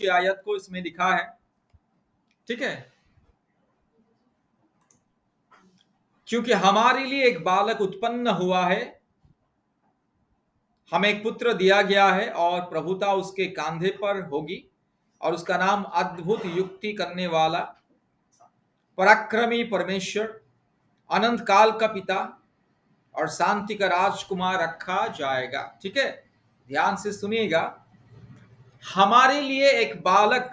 की आयत को इसमें लिखा है, ठीक है। क्योंकि हमारे लिए एक बालक उत्पन्न हुआ है, हमें एक पुत्र दिया गया है और प्रभुता उसके कांधे पर होगी और उसका नाम अद्भुत युक्ति करने वाला, पराक्रमी परमेश्वर, अनंत काल का पिता और शांति का राजकुमार रखा जाएगा। ठीक है, ध्यान से सुनिएगा। हमारे लिए एक बालक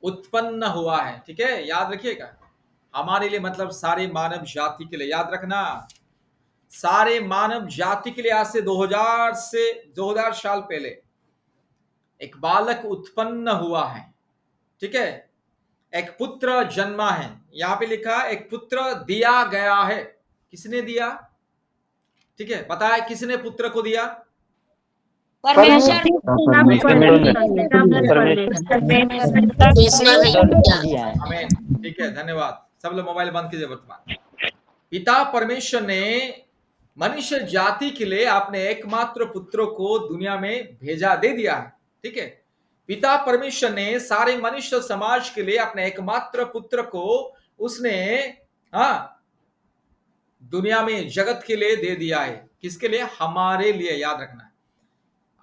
उत्पन्न हुआ है, ठीक है, याद रखिएगा। हमारे लिए मतलब सारे मानव जाति के लिए, याद रखना, सारे मानव जाति के लिए आज से 2000 साल पहले एक बालक उत्पन्न हुआ है, ठीक है। एक पुत्र जन्मा है, यहां पे लिखा है एक पुत्र दिया गया है। किसने दिया? ठीक है, पता है किसने पुत्र को दिया? परमेश्वर आमीन। ठीक है, धन्यवाद। सब लोग मोबाइल बंद कीजिए वर्तमान। पिता परमेश्वर ने मनुष्य जाति के लिए अपने एकमात्र पुत्र को दुनिया में भेजा, दे दिया है, ठीक है। पिता परमेश्वर ने सारे मनुष्य समाज के लिए अपने एकमात्र पुत्र को उसने दुनिया में जगत के लिए दे दिया है। किसके लिए? हमारे लिए, याद रखना।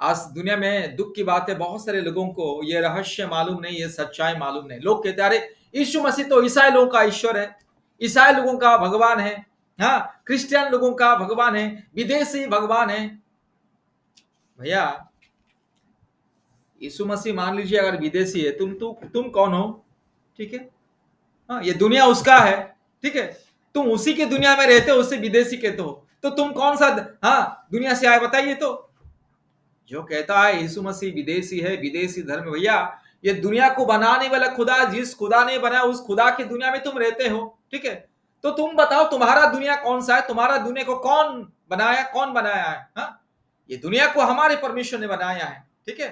आज दुनिया में दुख की बात है, बहुत सारे लोगों को ये रहस्य मालूम नहीं, ये सच्चाई मालूम नहीं। लोग कहते हैं अरे यीशु मसीह तो ईसाई लोगों का ईश्वर है, ईसाई लोगों का भगवान है, क्रिश्चियन लोगों का भगवान है, विदेशी भगवान है। भैया, यीशु मसीह मान लीजिए अगर विदेशी है, तुम कौन हो? ठीक है, ये दुनिया उसका है, ठीक है। तुम उसी के दुनिया में रहते हो, उससे विदेशी कहते हो, तो तुम कौन सा दुनिया से आए बताइए। तो जो कहता है यीशु मसीह विदेशी है, विदेशी धर्म, भैया ये दुनिया को बनाने वाला खुदा, जिस खुदा ने बनाया उस खुदा की दुनिया में तुम रहते हो, ठीक है। तो तुम बताओ तुम्हारा दुनिया कौन सा है? तुम्हारा दुनिया को कौन बनाया? कौन बनाया है? ये दुनिया को हमारे परमेश्वर ने बनाया है, ठीक है।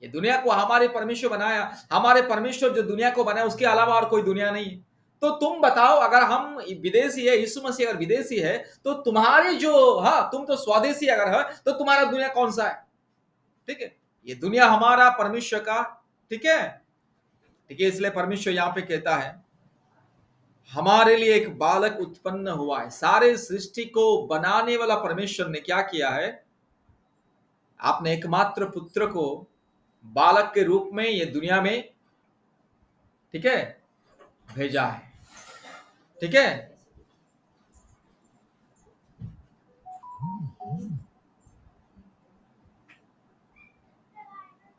ये दुनिया को हमारे परमेश्वर बनाया, हमारे परमेश्वर जो दुनिया को बनाया उसके अलावा और कोई दुनिया नहीं है। तो तुम बताओ, अगर हम विदेशी है, यीशु मसीह अगर विदेशी है, तो तुम्हारे जो तुम तो स्वदेशी अगर है, तो तुम्हारा दुनिया कौन सा है? ठीक है, ये दुनिया हमारा परमेश्वर का, ठीक है। ठीक है, इसलिए परमेश्वर यहां पे कहता है हमारे लिए एक बालक उत्पन्न हुआ है। सारे सृष्टि को बनाने वाला परमेश्वर ने क्या किया है? आपने एकमात्र पुत्र को बालक के रूप में ये दुनिया में, ठीक है, भेजा है, ठीक है।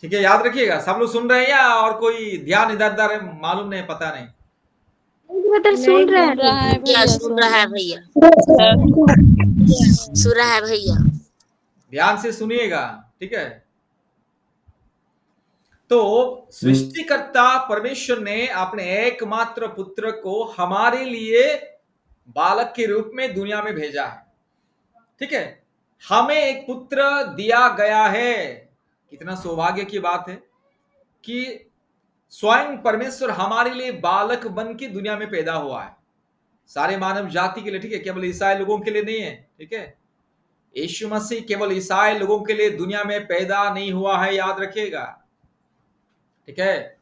ठीक है, याद रखिएगा। सब लोग सुन रहे हैं या और कोई ध्यान इधर उधर है? मालूम नहीं, पता नहीं। सुन रहे हैं भैया, सुन रहा है भैया, सुन रहा है भैया, ध्यान से सुनिएगा, ठीक है। तो सृष्टिकर्ता परमेश्वर ने अपने एकमात्र पुत्र को हमारे लिए बालक के रूप में दुनिया में भेजा है, ठीक है। हमें एक पुत्र दिया गया है। कितना सौभाग्य की बात है कि स्वयं परमेश्वर हमारे लिए बालक बन के दुनिया में पैदा हुआ है, सारे मानव जाति के लिए, ठीक है। केवल ईसाई लोगों के लिए नहीं है, ठीक है। यीशु मसीह केवल ईसाई लोगों के लिए दुनिया में पैदा नहीं हुआ है, याद रखिएगा, ठीक है।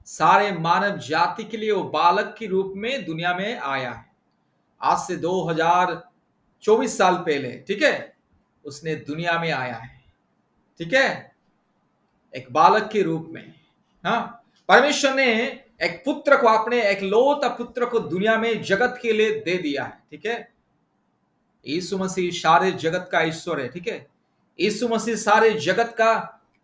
सारे मानव जाति के लिए वो बालक के रूप में दुनिया में आया है। आज से 2024 साल पहले, ठीक है, उसने दुनिया में आया है, ठीक है, एक बालक के रूप में। परमेश्वर ने एक पुत्र को, अपने एक लौता पुत्र को दुनिया में जगत के लिए दे दिया है, ठीक है। यीशु मसीह सारे जगत का ईश्वर है, ठीक है। यीशु मसीह सारे जगत का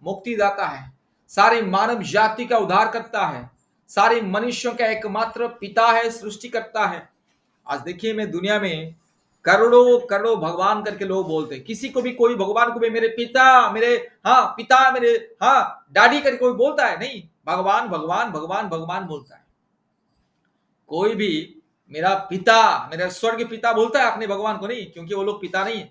मुक्तिदाता है, सारे मानव जाति का उद्धार करता है, सारे मनुष्यों का एकमात्र पिता है, सृष्टिकर्ता है। आज देखिए, मैं दुनिया में करोड़ों करोड़ों भगवान करके लोग बोलते हैं। किसी को भी, कोई भगवान को भी मेरे पिता, मेरे पिता, मेरे डैडी करके कोई बोलता है? नहीं, भगवान भगवान भगवान भगवान बोलता है। कोई भी मेरा पिता, मेरा स्वर्ग पिता बोलता है अपने भगवान को? नहीं, क्योंकि वो लोग पिता नहीं है।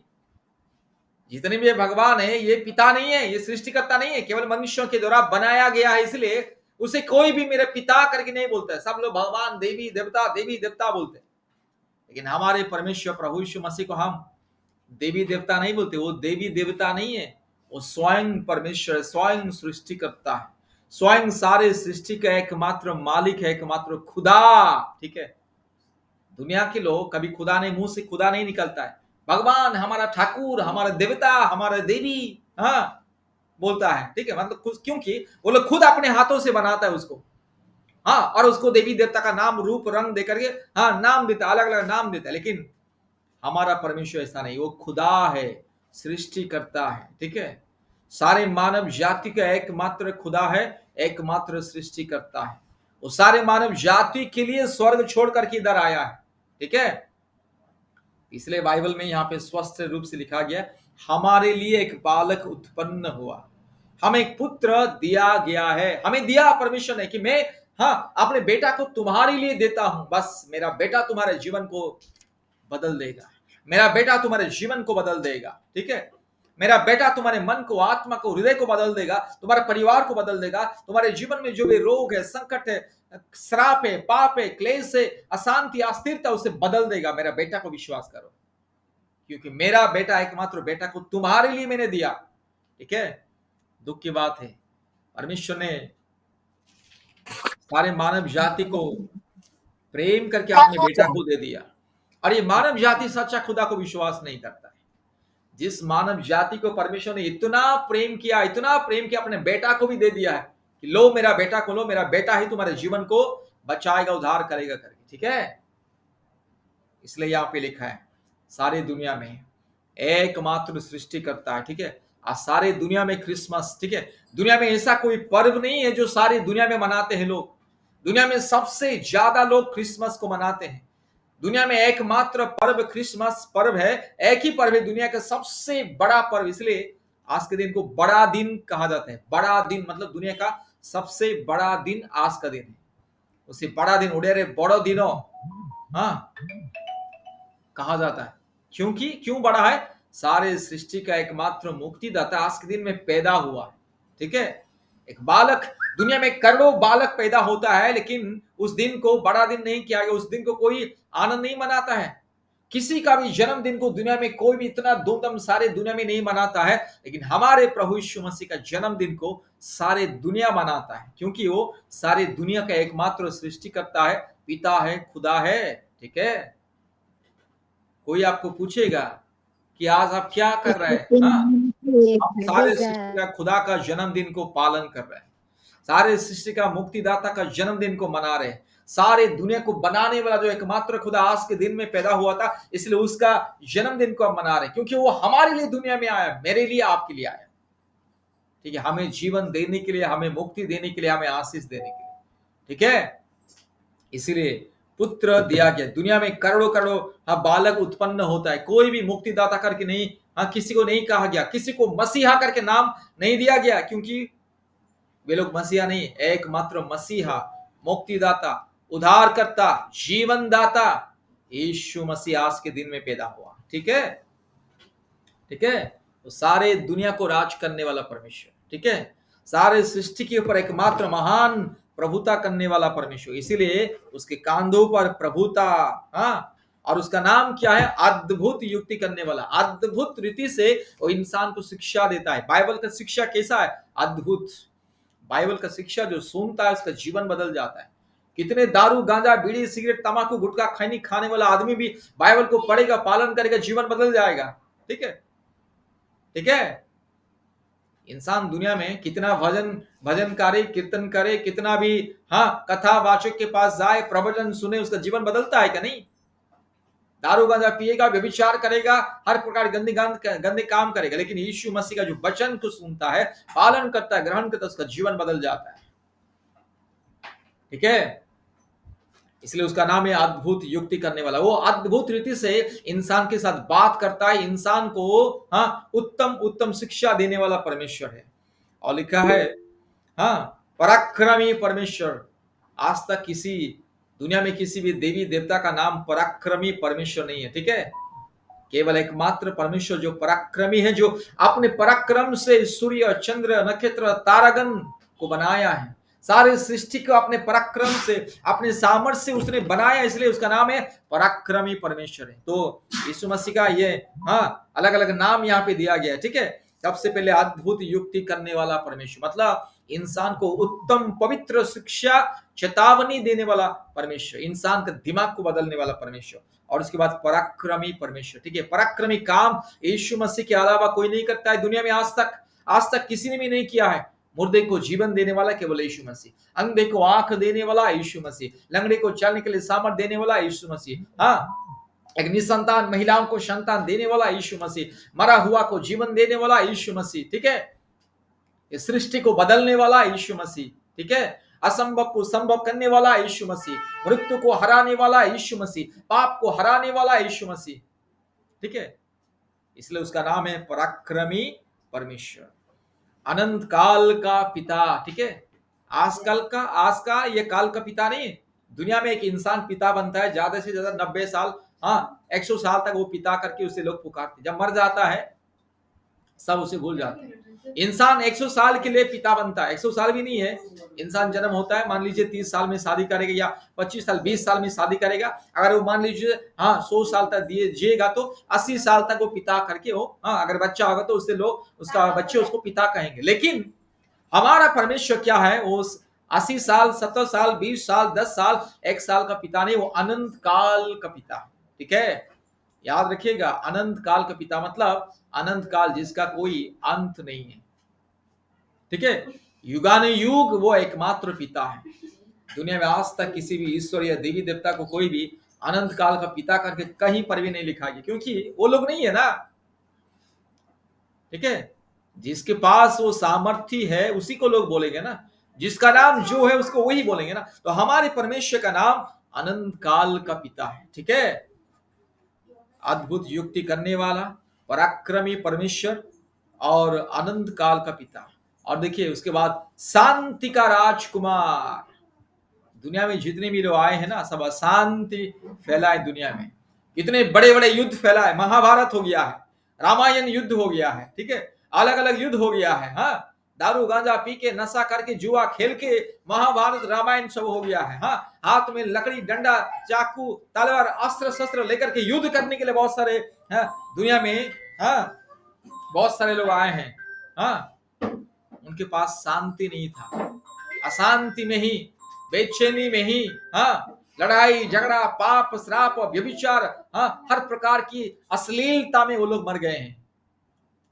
जितने भी भगवान है ये पिता नहीं है, ये सृष्टिकर्ता नहीं है, केवल मनुष्यों के द्वारा बनाया गया है, इसलिए उसे कोई भी मेरे पिता करके नहीं बोलता है। सब लोग भगवान, देवी देवता बोलते हैं। लेकिन हमारे परमेश्वर प्रभु यीशु मसीह को हम देवी देवता नहीं बोलते। वो देवी देवता नहीं है, वो स्वयं परमेश्वर है, स्वयं सृष्टि करता है, स्वयं सारे सृष्टि का एकमात्र मालिक है, एकमात्र खुदा। ठीक है, दुनिया के लोग कभी खुदा नहीं, मुंह से खुदा नहीं निकलता है, भगवान हमारा ठाकुर, हमारा देवता, हमारा देवी, हाँ बोलता है। ठीक है, मतलब क्योंकि वो लोग खुद अपने हाथों से बनाता है उसको, हाँ, और उसको देवी देवता का नाम रूप रंग देकर के हाँ नाम देता है, अलग अलग नाम देता है। लेकिन हमारा परमेश्वर ऐसा नहीं, वो खुदा है, सृष्टि करता है। ठीक है, सारे मानव जाति का एकमात्र खुदा है, एकमात्र सृष्टि करता है। वो सारे मानव जाति के लिए स्वर्ग छोड़ करके इधर आया है। ठीक है, इसलिए बाइबल में यहाँ पे स्पष्ट रूप से लिखा गया, हमारे लिए एक बालक उत्पन्न हुआ, हमें एक पुत्र दिया गया है। हमें दिया परमेश्वर ने कि मैं हाँ अपने बेटा को तुम्हारे लिए देता हूं, बस मेरा बेटा तुम्हारे जीवन को बदल देगा, मेरा बेटा तुम्हारे जीवन को बदल देगा। ठीक है, मेरा बेटा तुम्हारे मन को, आत्मा को, हृदय को बदल देगा, तुम्हारे परिवार को बदल देगा, तुम्हारे जीवन में जो भी रोग है, संकट है, श्राप है, पाप है, क्लेश है, अशांति, अस्थिरता, उसे बदल देगा। मेरा बेटा को विश्वास करो, क्योंकि मेरा बेटा, एकमात्र बेटा को तुम्हारे लिए मैंने दिया। ठीक है, दुख की बात है, परमेश्वर ने सारे मानव जाति को प्रेम करके अपने बेटा को दे दिया, और ये मानव जाति सच्चा खुदा को विश्वास नहीं करता है। जिस मानव जाति को परमेश्वर ने इतना प्रेम किया, इतना प्रेम किया, अपने बेटा को भी दे दिया है कि लो मेरा बेटा को लो, मेरा बेटा ही तुम्हारे जीवन को बचाएगा, उद्धार करेगा करके। ठीक है, इसलिए यहाँ पे लिखा है सारी दुनिया में एकमात्र सृष्टि करता है। ठीक है, आज सारे दुनिया में क्रिसमस, ठीक है, दुनिया में ऐसा कोई पर्व नहीं है जो सारी दुनिया में मनाते हैं लोग। दुनिया में सबसे ज्यादा लोग क्रिसमस को मनाते हैं। दुनिया में एकमात्र पर्व क्रिसमस पर्व है, एक ही पर्व है, दुनिया का सबसे बड़ा पर्व। इसलिए आज के दिन को बड़ा दिन कहा जाता है। बड़ा दिन मतलब दुनिया का सबसे बड़ा दिन आज का दिन है, उसे बड़ा दिन, उड़े रे बड़ो दिनों, हाँ कहा जाता है। क्योंकि क्यों बड़ा है? सारे सृष्टि का एकमात्र मुक्तिदाता आज के दिन में पैदा हुआ है। ठीक है, एक बालक, दुनिया में करोड़ों बालक पैदा होता है, लेकिन उस दिन को बड़ा दिन नहीं किया गया, उस दिन को कोई आनंद नहीं मनाता है। किसी का भी जन्मदिन को दुनिया में कोई भी इतना धूमधाम सारे दुनिया में नहीं मनाता है, लेकिन हमारे प्रभु यीशु मसीह का जन्मदिन को सारे दुनिया मनाता है, क्योंकि वो सारे दुनिया का एकमात्र सृष्टि करता है, पिता है, खुदा है। ठीक है, कोई आपको पूछेगा कि आज आप क्या कर रहे हैं, हाँ, हम सारे सृष्टि का खुदा का जन्मदिन को पालन कर रहे हैं, सारे सृष्टि का मुक्तिदाता का जन्मदिन को मना रहे हैं। सारे दुनिया को बनाने वाला जो एकमात्र खुदा आज के दिन में पैदा हुआ था, इसलिए उसका जन्मदिन को हम मना रहे हैं, क्योंकि वो हमारे लिए दुनिया में आया, मेरे लिए, आपके लिए आया। ठीक है, हमें जीवन देने के लिए, हमें मुक्ति देने के लिए, हमें आशीष देने के लिए। ठीक है, इसीलिए पुत्र दिया गया। दुनिया में करोड़ों करोड़ों बालक उत्पन्न होता है, कोई भी मुक्तिदाता करके नहीं, किसी को नहीं कहा गया, किसी को मसीहा करके नाम नहीं दिया गया, क्योंकि वे लोग मसीहा नहीं, एकमात्र मसीहा, मुक्तिदाता, उद्धारकर्ता, जीवनदाता यीशु मसीह आज के दिन में पैदा हुआ। ठीक है, ठीक है, तो सारे दुनिया को राज करने वाला परमेश्वर। ठीक है, सारे सृष्टि के ऊपर एकमात्र महान प्रभुता करने वाला परमेश्वर, इसीलिए उसके कांधों पर प्रभुता, हाँ, और उसका नाम क्या है? अद्भुत युक्ति करने वाला। अद्भुत रीति से वो इंसान को शिक्षा देता है। बाइबल का शिक्षा कैसा है? अद्भुत। बाइबल का शिक्षा जो सुनता है उसका जीवन बदल जाता है। कितने दारू, गांजा, बीड़ी, सिगरेट, तंबाकू, गुटखा, खैनी खाने वाला आदमी भी बाइबल को पढ़ेगा, पालन करेगा, जीवन बदल जाएगा। ठीक है, ठीक है, इंसान दुनिया में कितना भजन करे, कीर्तन करे, कितना भी कथावाचक के पास जाए, प्रवचन सुने, उसका जीवन बदलता है क्या? नहीं। दारू गांजा पिएगा, व्यभिचार करेगा, हर प्रकार गंदे काम करेगा, लेकिन यीशु मसीह का जो वचन को सुनता है, पालन करता है, ग्रहण करता है, उसका जीवन बदल जाता है। ठीक है, इसलिए उसका नाम है अद्भुत युक्ति करने वाला। वो अद्भुत रीति से इंसान के साथ बात करता है, इंसान को उत्तम उत्तम शिक्षा देने वाला परमेश्वर है। और लिखा है पराक्रमी परमेश्वर। आज तक किसी दुनिया में किसी भी देवी देवता का नाम पराक्रमी परमेश्वर नहीं है। ठीक है, केवल एकमात्र परमेश्वर जो पराक्रमी है, जो अपने पराक्रम से सूर्य, चंद्र, नक्षत्र, तारागण को बनाया है, सारे सृष्टि को अपने पराक्रम से, अपने सामर्थ्य से उसने बनाया, इसलिए उसका नाम है पराक्रमी परमेश्वर है। तो यीशु मसीह का ये अलग अलग नाम यहाँ पे दिया गया है। ठीक है, सबसे पहले अद्भुत युक्ति करने वाला परमेश्वर, मतलब इंसान को उत्तम पवित्र शिक्षा चेतावनी देने वाला परमेश्वर, इंसान का दिमाग को बदलने वाला परमेश्वर। और उसके बाद पराक्रमी परमेश्वर, ठीक है। पराक्रमी काम यीशु मसीह के अलावा कोई नहीं करता है दुनिया में, आज तक किसी ने भी नहीं किया है। मुर्दे को जीवन देने वाला केवल यीशु मसीह, अंधे को आंख देने वाला यीशु मसीह, लंगड़े को चलने के लिए सामर्थ्य देने वाला यीशु मसीह, हाँ, एक निसंतान महिलाओं को संतान देने वाला यीशु मसीह, मरा हुआ को जीवन देने वाला यीशु मसीह, ठीक है। इस सृष्टि को बदलने वाला यीशु मसीह, ठीक है। असंभव को संभव करने वाला यीशु मसीह, मृत्यु को हराने वाला यीशु मसीह, पाप को हराने वाला यीशु मसीह, ठीक है। इसलिए उसका नाम है पराक्रमी परमेश्वर, अनंत काल का पिता, ठीक है। आज का ये काल का पिता नहीं। दुनिया में एक इंसान पिता बनता है ज्यादा से ज्यादा 90 साल, हाँ 100 साल तक वो पिता करके उसे लोग पुकारते। जब मर जाता है सब उसे भूल जाते हैं। इंसान 100 साल के लिए पिता बनता है, 100 साल भी नहीं है। इंसान जन्म होता है, मान लीजिए 30 साल में शादी करेगा या 25 साल 20 साल में शादी करेगा। अगर वो मान लीजिए 100 साल तक जिएगा तो 80 साल तक वो पिता करके हो, अगर बच्चा होगा तो उससे लोग उसका बच्चे उसको पिता कहेंगे। लेकिन हमारा परमेश्वर क्या है, वो 80 साल 70 साल 20 साल 10 साल 1 साल का पिता नहीं, वो अनंत काल का पिता, ठीक है। याद रखिएगा, अनंत काल का पिता मतलब अनंत काल जिसका कोई अंत नहीं है, ठीक है। युगानुयुग वो एकमात्र पिता है। दुनिया में आज तक किसी भी ईश्वर या देवी देवता को कोई भी अनंत काल का पिता करके कहीं पर भी नहीं लिखा गया, क्योंकि वो लोग नहीं है ना, ठीक है। जिसके पास वो सामर्थ्य है उसी को लोग बोलेंगे ना, जिसका नाम जो है उसको वही बोलेंगे ना। तो हमारे परमेश्वर का नाम अनंत काल का पिता है, ठीक है। अद्भुत युक्ति करने वाला पराक्रमी परमेश्वर और अनंत काल का पिता। और देखिए उसके बाद शांति का राजकुमार। दुनिया में जितने भी लोग आए हैं ना, सब अशांति फैलाए दुनिया में। इतने बड़े बड़े युद्ध फैलाए, महाभारत हो गया है, रामायण युद्ध हो गया है, ठीक है, अलग अलग युद्ध हो गया है, हाँ, दारू गांजा पी के नशा करके जुआ खेल के महाभारत रामायण सब हो गया है, हाँ, हाथ में लकड़ी डंडा चाकू तलवार अस्त्र शस्त्र लेकर के युद्ध करने के लिए बहुत सारे, हाँ, दुनिया में, हाँ, बहुत सारे लोग आए हैं, हाँ, उनके पास शांति नहीं था, अशांति में ही, बेचैनी में ही, हाँ, लड़ाई झगड़ा पाप श्राप व्यभिचार, हाँ, हर प्रकार की अश्लीलता में वो लोग मर गए हैं।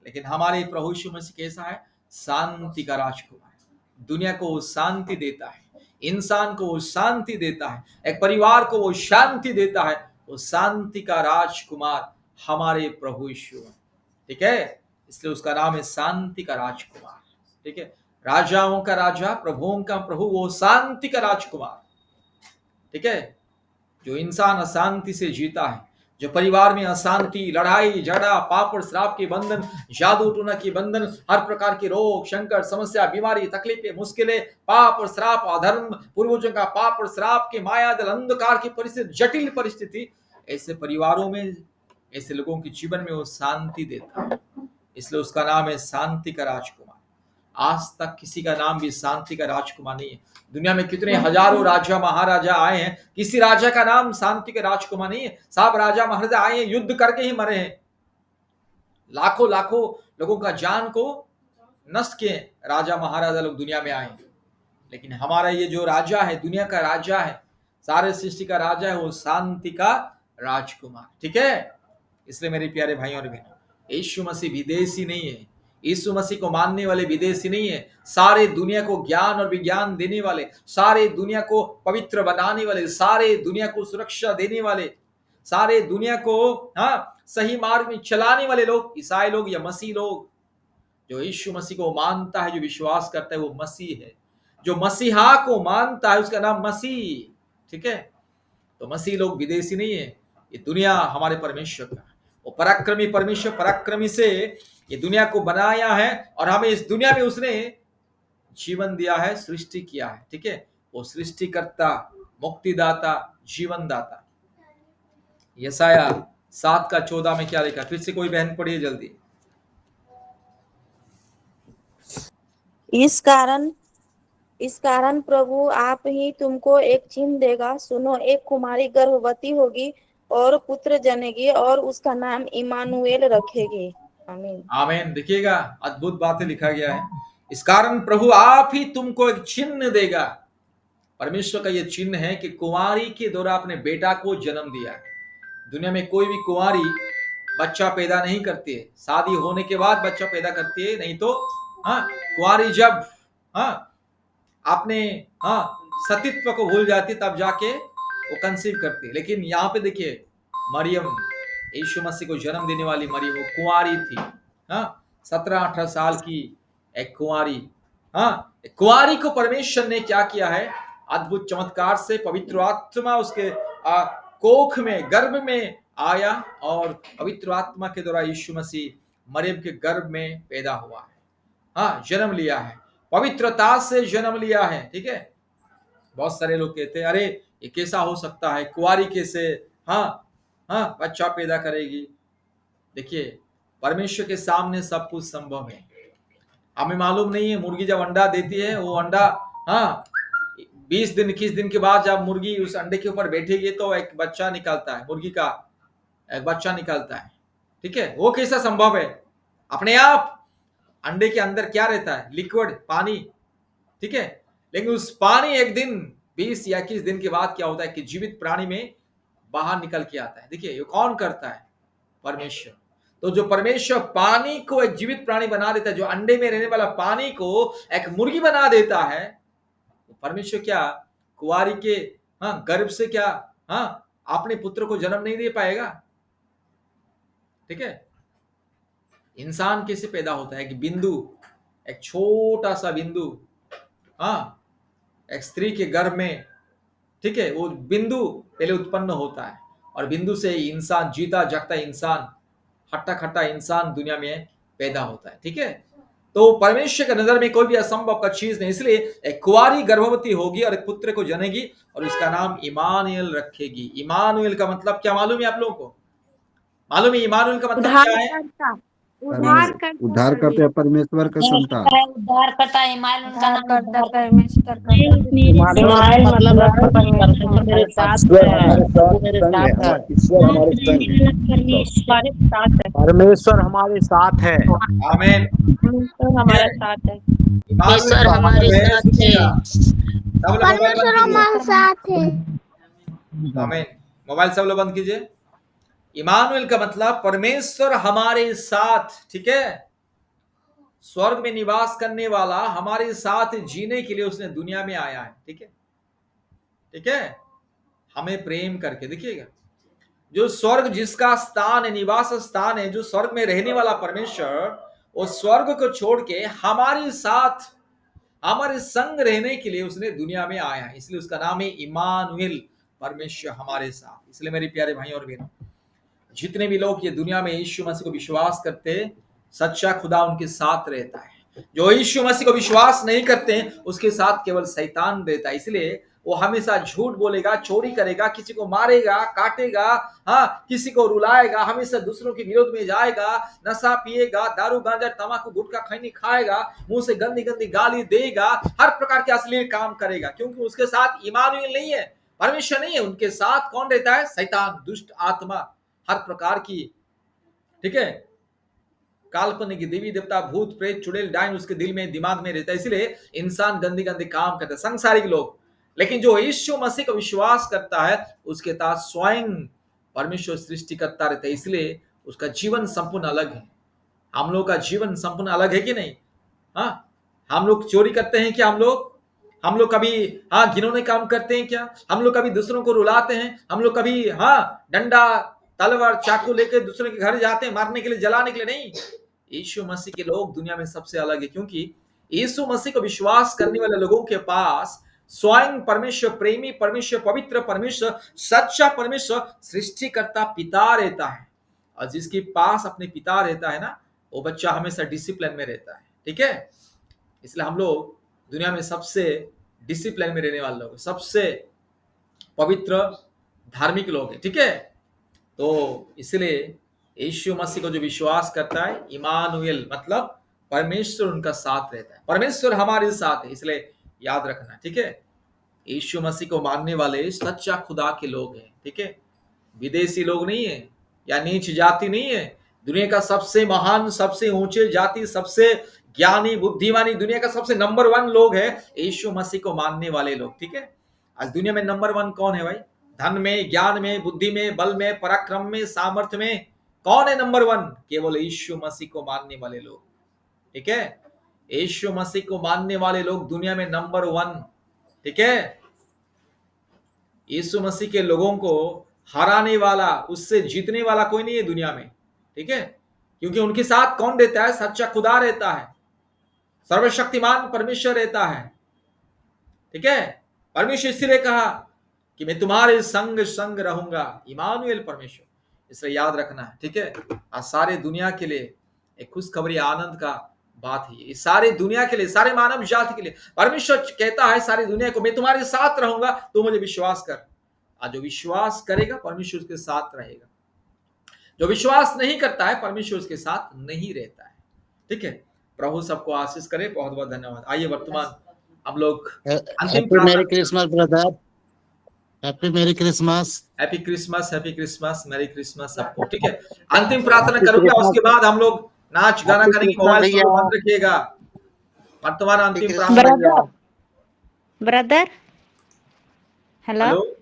लेकिन हमारे प्रभु यीशु मसीह कैसा है, शांति का राजकुमार, दुनिया को वो शांति देता है, इंसान को वो शांति देता है, एक परिवार को वो शांति देता है। वो शांति का राजकुमार हमारे प्रभु यीशु, ठीक है। इसलिए उसका नाम है शांति का राजकुमार, ठीक है। राजाओं का राजा प्रभुओं का प्रभु, वो शांति का राजकुमार, ठीक है। जो इंसान अशांति से जीता है, जो परिवार में अशांति लड़ाई झगड़ा पाप और श्राप के बंधन, जादू टोना के बंधन, हर प्रकार के रोग संकट समस्या बीमारी तकलीफें मुश्किलें, पाप और श्राप अधर्म पूर्वजों का पाप और श्राप के माया दल अंधकार की परिस्थिति जटिल परिस्थिति, ऐसे परिवारों में ऐसे लोगों के जीवन में वो शांति देता है। इसलिए उसका नाम है शांति का राजकुमार। आज तक किसी का नाम भी शांति का राजकुमार नहीं है। दुनिया में कितने हजारों राजा महाराजा आए हैं, किसी राजा का नाम शांति के राजकुमार नहीं है। सब राजा महाराजा आए हैं, युद्ध करके ही मरे हैं, लाखों लाखों लोगों का जान को नष्ट किए राजा महाराजा लोग दुनिया में आए। लेकिन हमारा ये जो राजा है, दुनिया का राजा है, सारे सृष्टि का राजा है, वो शांति का राजकुमार, ठीक है। इसलिए मेरे प्यारे भाइयों और बहनों, यीशु मसीह विदेशी नहीं है, यीशु मसीह को मानने वाले विदेशी नहीं है। सारे दुनिया को ज्ञान और विज्ञान देने वाले, सारे दुनिया को पवित्र बनाने वाले, सारे दुनिया को सुरक्षा देने वाले, सारे दुनिया को, हाँ, सही मार्ग में चलाने वाले लोग, ईसाई लोग या मसीह लोग, जो यीशु मसीह को मानता है, जो विश्वास करता है, वो मसीह है। जो मसीहा को मानता है उसका नाम मसीह, ठीक है। तो मसीह लोग विदेशी नहीं है, ये दुनिया हमारे परमेश्वर का, वो पराक्रमी परमेश्वर पराक्रमी से ये दुनिया को बनाया है और हमें इस दुनिया में उसने जीवन दिया है, सृष्टि किया है, ठीक है। वो सृष्टिकर्ता, मुक्तिदाता, जीवन दाता। यशाया 7:14 में क्या लिखा, फिर से कोई बहन पढ़िए जल्दी। इस कारण प्रभु आप ही तुमको एक चिन्ह देगा, सुनो, एक कुमारी गर्भवती होगी और पुत्र जनेगी और उसका नाम इमानुएल रखेगी। आमीन। आमीन। देखिएगा अद्भुत बातें लिखा गया है। इस कारण प्रभु आप ही तुमको एक चिन्ह देगा। परमेश्वर का यह चिन्ह है कि कुंवारी के द्वारा अपने बेटा को जन्म दिया है। दुनिया में कोई भी कुंवारी बच्चा पैदा नहीं करती है, शादी होने के बाद बच्चा पैदा करती है, नहीं तो हाँ कुंवारी जब हाँ अपने हाँ सतीत्व को भूल जाती तब जाके वो कंसीव करती है। लेकिन यहाँ पे देखिए मरियम, यीशु मसीह को जन्म देने वाली मरियम वो कुंवारी थी। हाँ 17-18 साल की एक कुंवारी। हाँ कुंवारी को परमेश्वर ने क्या किया है, अद्भुत चमत्कार से पवित्र आत्मा उसके कोख में गर्भ में आया और पवित्र आत्मा के द्वारा यीशु मसीह मरियम के गर्भ में पैदा हुआ है। हाँ जन्म लिया है, पवित्रता से जन्म लिया है। ठीक है, बहुत सारे लोग कहते हैं अरे ये कैसा हो सकता है, कुंवारी कैसे हाँ बच्चा पैदा करेगी। देखिए परमेश्वर के सामने सब कुछ संभव है। हमें मालूम नहीं है, मुर्गी जब अंडा देती है वो अंडा हाँ 20 दिन 21 दिन के बाद जब मुर्गी उस अंडे के ऊपर बैठेगी तो एक बच्चा निकलता है, मुर्गी का एक बच्चा निकलता है। ठीक है, वो कैसा संभव है? अपने आप अंडे के अंदर क्या रहता है, लिक्विड पानी। ठीक है, लेकिन उस पानी एक दिन 20 या 21 दिन के बाद क्या होता है कि जीवित प्राणी में बाहर निकल के आता है। देखिए ये कौन करता है? परमेश्वर। तो जो परमेश्वर पानी को एक जीवित प्राणी बना देता है, जो अंडे में रहने वाला पानी को एक मुर्गी बना देता है, तो परमेश्वर क्या कुंवारी के गर्भ से क्या अपने पुत्र को जन्म नहीं दे पाएगा? ठीक है, इंसान कैसे पैदा होता है कि बिंदु, एक छोटा सा बिंदु एक स्त्री के गर्भ में, ठीक है, वो बिंदु पहले उत्पन्न होता है और बिंदु से ही इंसान, जीता जागता इंसान, हट्टा खट्टा इंसान दुनिया में पैदा होता है। ठीक है, तो परमेश्वर की नजर में कोई भी असंभव का चीज नहीं। इसलिए एक कुंवारी गर्भवती होगी और एक पुत्र को जनेगी और उसका नाम इमानुएल रखेगी। इमानुएल का मतलब क्या मालूम है आप लोगों को? मालूम है इमानुएल का मतलब क्या है? उद्धार करते हैं परमेश्वर का संतान। उद्धार करता है इमानुएल, उनका नाम करता परमेश्वर का इस्माइल मतलब परमेश्वर मेरे साथ है, प्रभु मेरे साथ है, ईश्वर हमारे संग है, हमारे साथ है, परमेश्वर हमारे साथ है, आमीन। हमारे साथ है, परमेश्वर हमारे साथ है, परमेश्वर हमारे साथ है। आमीन। मोबाइल सब लोग बंद कीजिए। इमानुएल का मतलब परमेश्वर हमारे साथ। ठीक है, स्वर्ग में निवास करने वाला हमारे साथ जीने के लिए उसने दुनिया में आया है। ठीक है, ठीक है, हमें प्रेम करके। देखिएगा जो स्वर्ग जिसका स्थान है, निवास स्थान है, जो स्वर्ग में रहने वाला परमेश्वर, वो स्वर्ग को छोड़ के हमारे साथ, हमारे संग रहने के लिए उसने दुनिया में आया है। इसलिए उसका नाम है इमानुएल, परमेश्वर हमारे साथ। इसलिए मेरे प्यारे भाई और बहनों, जितने भी लोग ये दुनिया में यीशु मसीह को विश्वास करते हैं, सच्चा खुदा उनके साथ रहता है। जो यीशु मसीह को विश्वास नहीं करते हैं उसके साथ केवल शैतान रहता है। इसलिए वो हमेशा झूठ बोलेगा, चोरी करेगा, किसी को मारेगा, काटेगा, किसी को रुलाएगा, हमेशा दूसरों के विरोध में जाएगा, नशा पिएगा, दारू गांजा तंबाकू गुटखा खैनी खाएगा, मुंह से गंदी गंदी गाली देगा, हर प्रकार के अश्लील काम करेगा, क्योंकि उसके साथ इमानुएल नहीं है, परमेश्वर नहीं है। उनके साथ कौन रहता है? शैतान, दुष्ट आत्मा, हर प्रकार की, ठीक है, काल्पनिक देवी देवता, भूत प्रेत, चुड़ैल डायन उसके दिल में, दिमाग में रहता है। इसलिए इंसान गंदी गंदी काम करता है, सांसारिक लोग। लेकिन जो यीशु मसीह का विश्वास करता है उसके साथ स्वयं परमेश्वर सृष्टि करता रहता है। इसलिए उसका जीवन संपूर्ण अलग है। हम लोग का जीवन संपूर्ण अलग है कि नहीं? हम लोग चोरी करते हैं क्या? हम लोग कभी घिनौने काम करते हैं क्या? हम लोग कभी दूसरों को रुलाते हैं? हम लोग कभी डंडा तलवार चाकू लेकर दूसरे के घर जाते हैं मारने के लिए, जलाने के लिए? नहीं। यीशु मसीह के लोग दुनिया में सबसे अलग है, क्योंकि यीशु मसीह को विश्वास करने वाले लोगों के पास स्वयं परमेश्वर, प्रेमी परमेश्वर, पवित्र परमेश्वर, सच्चा परमेश्वर, सृष्टिकर्ता पिता रहता है। और जिसके पास अपने पिता रहता है ना, वो बच्चा हमेशा डिसिप्लिन में रहता है। ठीक है, इसलिए हम लोग दुनिया में सबसे डिसिप्लिन में रहने वाले लोग, सबसे पवित्र धार्मिक लोग हैं। ठीक है, तो इसलिए यीशु मसीह को जो विश्वास करता है, इमानुएल मतलब परमेश्वर उनका साथ रहता है, परमेश्वर हमारे साथ है। इसलिए याद रखना, ठीक है, यीशु मसीह को मानने वाले सच्चा खुदा के लोग हैं। ठीक है, विदेशी लोग नहीं है या नीच जाति नहीं है दुनिया का सबसे महान, सबसे ऊंचे जाति, सबसे ज्ञानी, बुद्धिमानी, दुनिया का सबसे नंबर 1 लोग है यीशु मसीह को मानने वाले लोग। ठीक है, आज दुनिया में नंबर 1 कौन है भाई? धन में, ज्ञान में, बुद्धि में, बल में, पराक्रम में, सामर्थ्य में कौन है नंबर 1? केवल यीशु मसीह को मानने वाले लोग। ठीक है, यीशु मसीह को मानने वाले लोग दुनिया में नंबर 1। ठीक है, यीशु मसीह के लोगों को हराने वाला, उससे जीतने वाला कोई नहीं है दुनिया में। ठीक है, क्योंकि उनके साथ कौन रहता है? सच्चा खुदा रहता है, सर्वशक्तिमान परमेश्वर रहता है। ठीक है, परमेश्वर इसलिए कहा कि मैं तुम्हारे संग संग रहूंगा, इमानुएल परमेश्वर। इसलिए याद रखना है। ठीक है, आज सारे दुनिया के लिए एक खुशखबरी, आनंद का बात है ये, सारे दुनिया के लिए, सारे मानव जाति के लिए परमेश्वर कहता है सारी दुनिया को, मैं तुम्हारे साथ रहूंगा, तो मुझे विश्वास कर। आज जो विश्वास करेगा परमेश्वर उसके साथ रहेगा, जो विश्वास नहीं करता है परमेश्वर उसके साथ नहीं रहता है। ठीक है, प्रभु सबको आशीष करे। बहुत बहुत धन्यवाद। आइए वर्तमान हम लोग हैप्पी मेरी क्रिसमस ब्रदर, हैप्पी मेरी Christmas, happy Christmas, happy Christmas, मेरी क्रिसमस सबको। ठीक है, अंतिम प्रार्थना करूंगा, उसके बाद हम लोग नाच गाना करेंगे। मोबाइल को बंद रखिएगा। वर्तमान अंतिम प्रार्थना। Brother, hello, hello